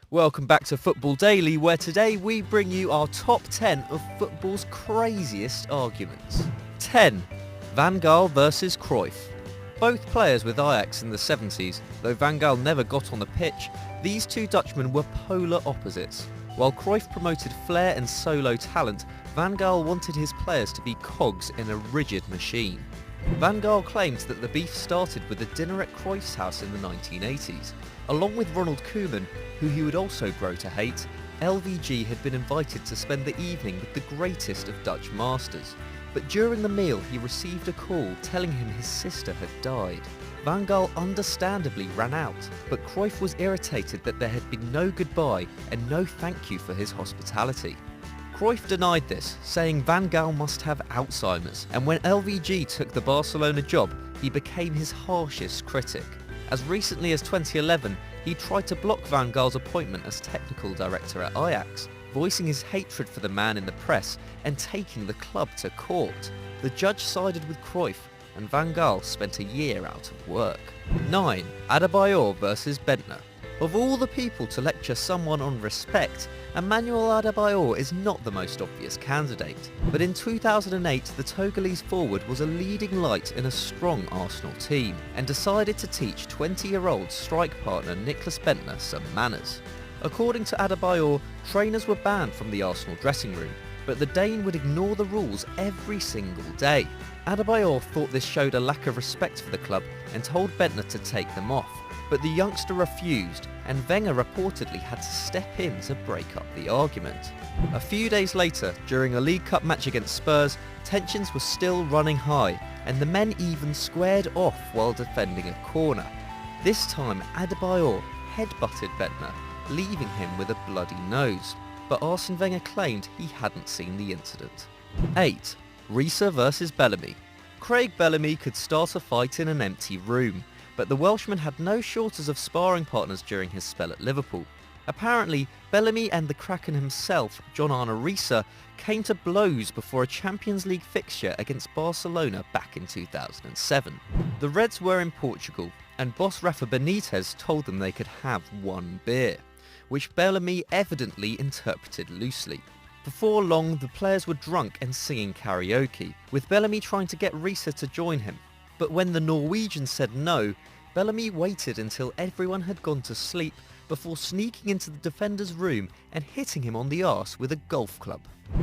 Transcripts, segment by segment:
Welcome back to Football Daily, where today we bring you our top 10 of football's craziest arguments. 10. Van Gaal versus Cruyff. Both players with Ajax in the 70s, though Van Gaal never got on the pitch, these two Dutchmen were polar opposites. While Cruyff promoted flair and solo talent, Van Gaal wanted his players to be cogs in a rigid machine. Van Gaal claimed that the beef started with a dinner at Cruyff's house in the 1980s. Along with Ronald Koeman, who he would also grow to hate, LVG had been invited to spend the evening with the greatest of Dutch masters. But during the meal he received a call telling him his sister had died. Van Gaal understandably ran out, but Cruyff was irritated that there had been no goodbye and no thank you for his hospitality. Cruyff denied this, saying Van Gaal must have Alzheimer's, and when LVG took the Barcelona job, he became his harshest critic. As recently as 2011, he tried to block Van Gaal's appointment as technical director at Ajax, voicing his hatred for the man in the press and taking the club to court. The judge sided with Cruyff, and Van Gaal spent a year out of work. 9. Adebayor versus Bentner. Of all the people to lecture someone on respect, Emmanuel Adebayor is not the most obvious candidate. But in 2008, the Togolese forward was a leading light in a strong Arsenal team and decided to teach 20-year-old strike partner Nicklas Bentner some manners. According to Adebayor, trainers were banned from the Arsenal dressing room, but the Dane would ignore the rules every single day. Adebayor thought this showed a lack of respect for the club and told Bentner to take them off. But the youngster refused, and Wenger reportedly had to step in to break up the argument. A few days later, during a League Cup match against Spurs, tensions were still running high, and the men even squared off while defending a corner. This time, Adebayor headbutted Bentner, leaving him with a bloody nose. But Arsene Wenger claimed he hadn't seen the incident. 8. Riise versus Bellamy. Craig Bellamy could start a fight in an empty room, but the Welshman had no shortage of sparring partners during his spell at Liverpool. Apparently, Bellamy and the Kraken himself, John Arne Riise, came to blows before a Champions League fixture against Barcelona back in 2007. The Reds were in Portugal, and boss Rafa Benitez told them they could have one beer, which Bellamy evidently interpreted loosely. Before long, the players were drunk and singing karaoke, with Bellamy trying to get Riise to join him. But when the Norwegian said no, Bellamy waited until everyone had gone to sleep before sneaking into the defender's room and hitting him on the arse with a golf club.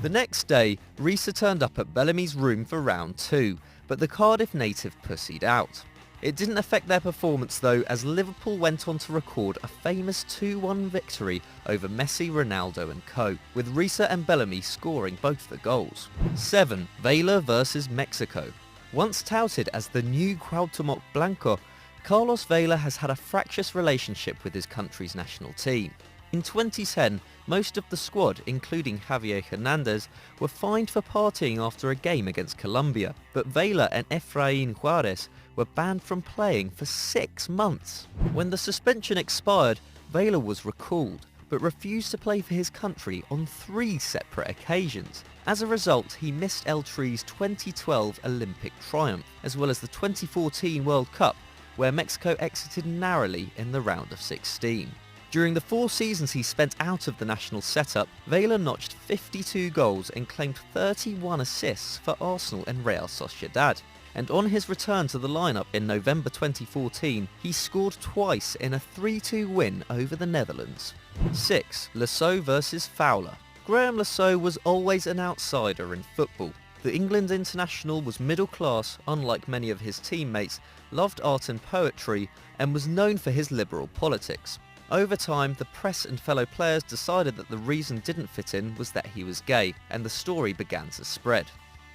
The next day, Riise turned up at Bellamy's room for round 2, but the Cardiff native pussied out. It didn't affect their performance though, as Liverpool went on to record a famous 2-1 victory over Messi, Ronaldo and co, with Riise and Bellamy scoring both the goals. 7. Vela versus Mexico. Once touted as the new Cuauhtémoc Blanco, Carlos Vela has had a fractious relationship with his country's national team. In 2010, most of the squad, including Javier Hernandez, were fined for partying after a game against Colombia, but Vela and Efrain Juarez were banned from playing for 6 months. When the suspension expired, Vela was recalled, but refused to play for his country on 3 separate occasions. As a result, he missed El Tri's 2012 Olympic triumph, as well as the 2014 World Cup, where Mexico exited narrowly in the round of 16. During the 4 seasons he spent out of the national setup, Vela notched 52 goals and claimed 31 assists for Arsenal and Real Sociedad. And on his return to the lineup in November 2014, he scored twice in a 3-2 win over the Netherlands. 6. Lasseau versus Fowler. Graham Lasseau was always an outsider in football. The England international was middle class, unlike many of his teammates, loved art and poetry, and was known for his liberal politics. Over time, the press and fellow players decided that the reason didn't fit in was that he was gay, and the story began to spread.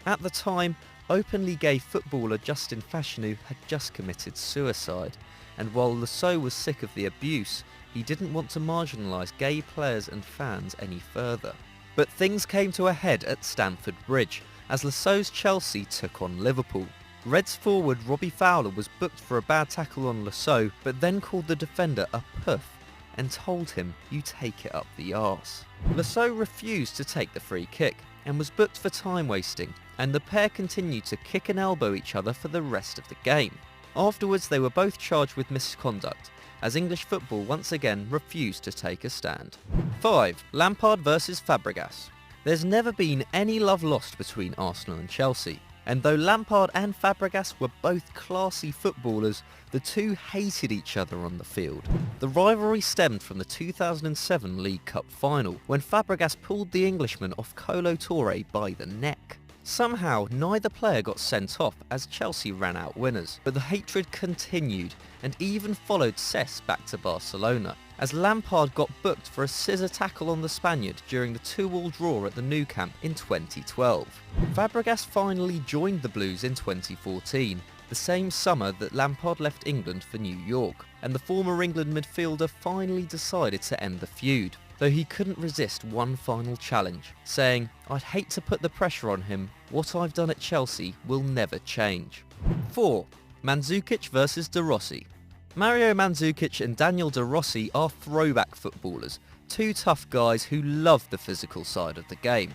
At the time, openly gay footballer Justin Fashanu had just committed suicide, and while Lasseau was sick of the abuse, he didn't want to marginalise gay players and fans any further. But things came to a head at Stamford Bridge, as Lasseau's Chelsea took on Liverpool. Reds forward Robbie Fowler was booked for a bad tackle on Lasseau, but then called the defender a puff and told him, "You take it up the arse." Lasseau refused to take the free kick and was booked for time wasting, and the pair continued to kick and elbow each other for the rest of the game. Afterwards they were both charged with misconduct, as English football once again refused to take a stand. 5. Lampard versus Fabregas. There's never been any love lost between Arsenal and Chelsea, and though Lampard and Fabregas were both classy footballers, the two hated each other on the field. The rivalry stemmed from the 2007 League Cup final, when Fabregas pulled the Englishman off Colo Touré by the neck. Somehow, neither player got sent off as Chelsea ran out winners, but the hatred continued and even followed Cesc back to Barcelona, as Lampard got booked for a scissor tackle on the Spaniard during the 2-2 draw at the Nou Camp in 2012. Fabregas finally joined the Blues in 2014, the same summer that Lampard left England for New York, and the former England midfielder finally decided to end the feud, though he couldn't resist one final challenge, saying, "I'd hate to put the pressure on him, what I've done at Chelsea will never change." 4. Mandzukic versus De Rossi. Mario Mandzukic and Daniel De Rossi are throwback footballers, two tough guys who love the physical side of the game.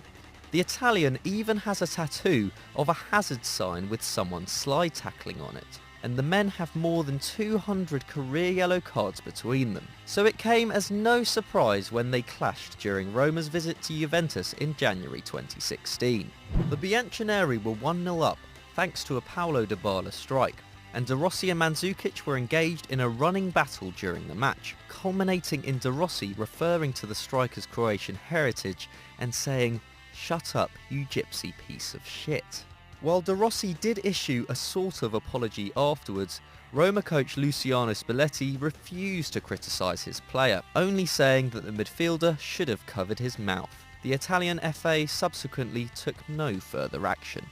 The Italian even has a tattoo of a hazard sign with someone slide tackling on it, and the men have more than 200 career yellow cards between them. So it came as no surprise when they clashed during Roma's visit to Juventus in January 2016. The Bianconeri were 1-0 up thanks to a Paulo Dybala strike, and De Rossi and Mandzukic were engaged in a running battle during the match, culminating in De Rossi referring to the striker's Croatian heritage and saying, "Shut up, you gypsy piece of shit." While De Rossi did issue a sort of apology afterwards, Roma coach Luciano Spalletti refused to criticise his player, only saying that the midfielder should have covered his mouth. The Italian FA subsequently took no further action.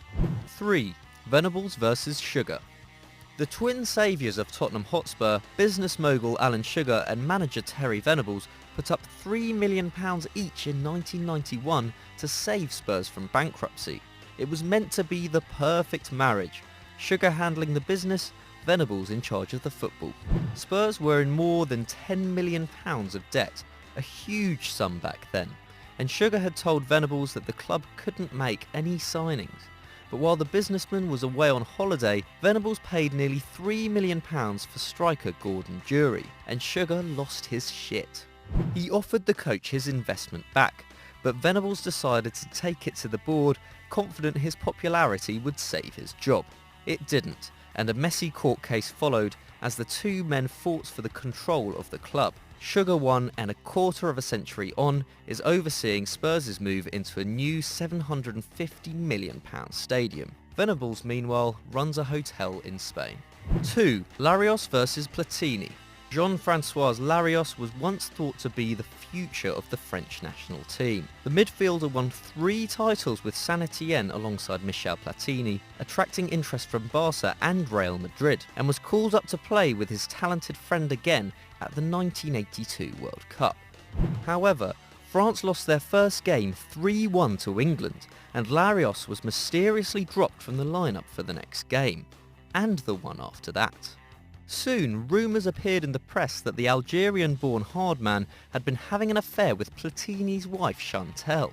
3. Venables versus Sugar. The twin saviours of Tottenham Hotspur, business mogul Alan Sugar and manager Terry Venables, put up £3 million each in 1991 to save Spurs from bankruptcy. It was meant to be the perfect marriage. Sugar handling the business, Venables in charge of the football. Spurs were in more than £10 million of debt, a huge sum back then, and Sugar had told Venables that the club couldn't make any signings. But while the businessman was away on holiday, Venables paid nearly £3 million for striker Gordon Jury, and Sugar lost his shit. He offered the coach his investment back, but Venables decided to take it to the board, confident his popularity would save his job. It didn't, and a messy court case followed as the two men fought for the control of the club. Sugar won, and a quarter of a century on is overseeing Spurs' move into a new £750 million stadium. Venables, meanwhile, runs a hotel in Spain. 2. Larios versus Platini. Jean-François Larios was once thought to be the future of the French national team. The midfielder won 3 titles with Saint Etienne alongside Michel Platini, attracting interest from Barca and Real Madrid, and was called up to play with his talented friend again at the 1982 World Cup. However, France lost their first game 3-1 to England, and Larios was mysteriously dropped from the lineup for the next game, and the one after that. Soon, rumours appeared in the press that the Algerian-born hardman had been having an affair with Platini's wife Chantal,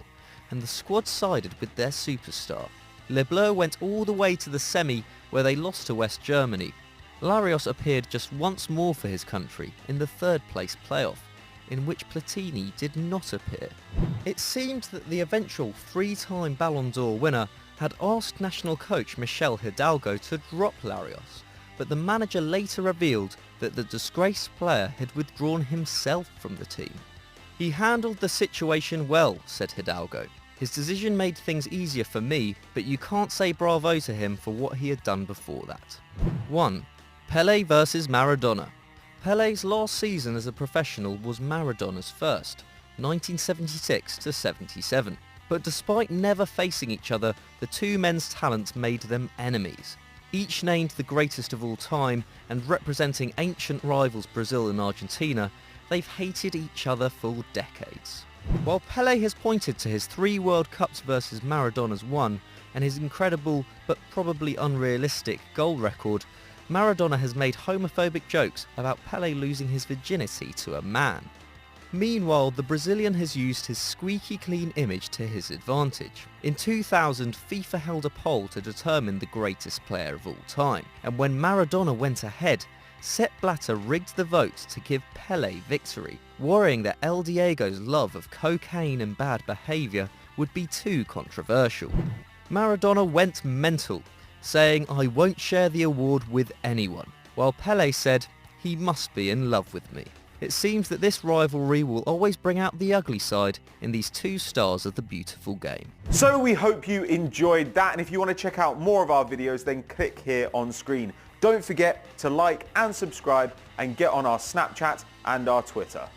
and the squad sided with their superstar. Les Bleus went all the way to the semi, where they lost to West Germany. Larios appeared just once more for his country in the third-place playoff, in which Platini did not appear. It seemed that the eventual 3-time Ballon d'Or winner had asked national coach Michel Hidalgo to drop Larios, but the manager later revealed that the disgraced player had withdrawn himself from the team. "He handled the situation well," said Hidalgo. "His decision made things easier for me, but you can't say bravo to him for what he had done before that." 1. Pelé versus Maradona. Pelé's last season as a professional was Maradona's first, 1976 to 77. But despite never facing each other, the two men's talents made them enemies. Each named the greatest of all time, and representing ancient rivals Brazil and Argentina, they've hated each other for decades. While Pelé has pointed to his 3 World Cups versus Maradona's 1, and his incredible but probably unrealistic goal record, Maradona has made homophobic jokes about Pelé losing his virginity to a man. Meanwhile, the Brazilian has used his squeaky clean image to his advantage. In 2000, FIFA held a poll to determine the greatest player of all time, and when Maradona went ahead, Sepp Blatter rigged the votes to give Pelé victory, worrying that El Diego's love of cocaine and bad behaviour would be too controversial. Maradona went mental, saying, "I won't share the award with anyone," while Pelé said, "He must be in love with me." It seems that this rivalry will always bring out the ugly side in these two stars of the beautiful game. So we hope you enjoyed that, and if you want to check out more of our videos, then click here on screen. Don't forget to like and subscribe and get on our Snapchat and our Twitter.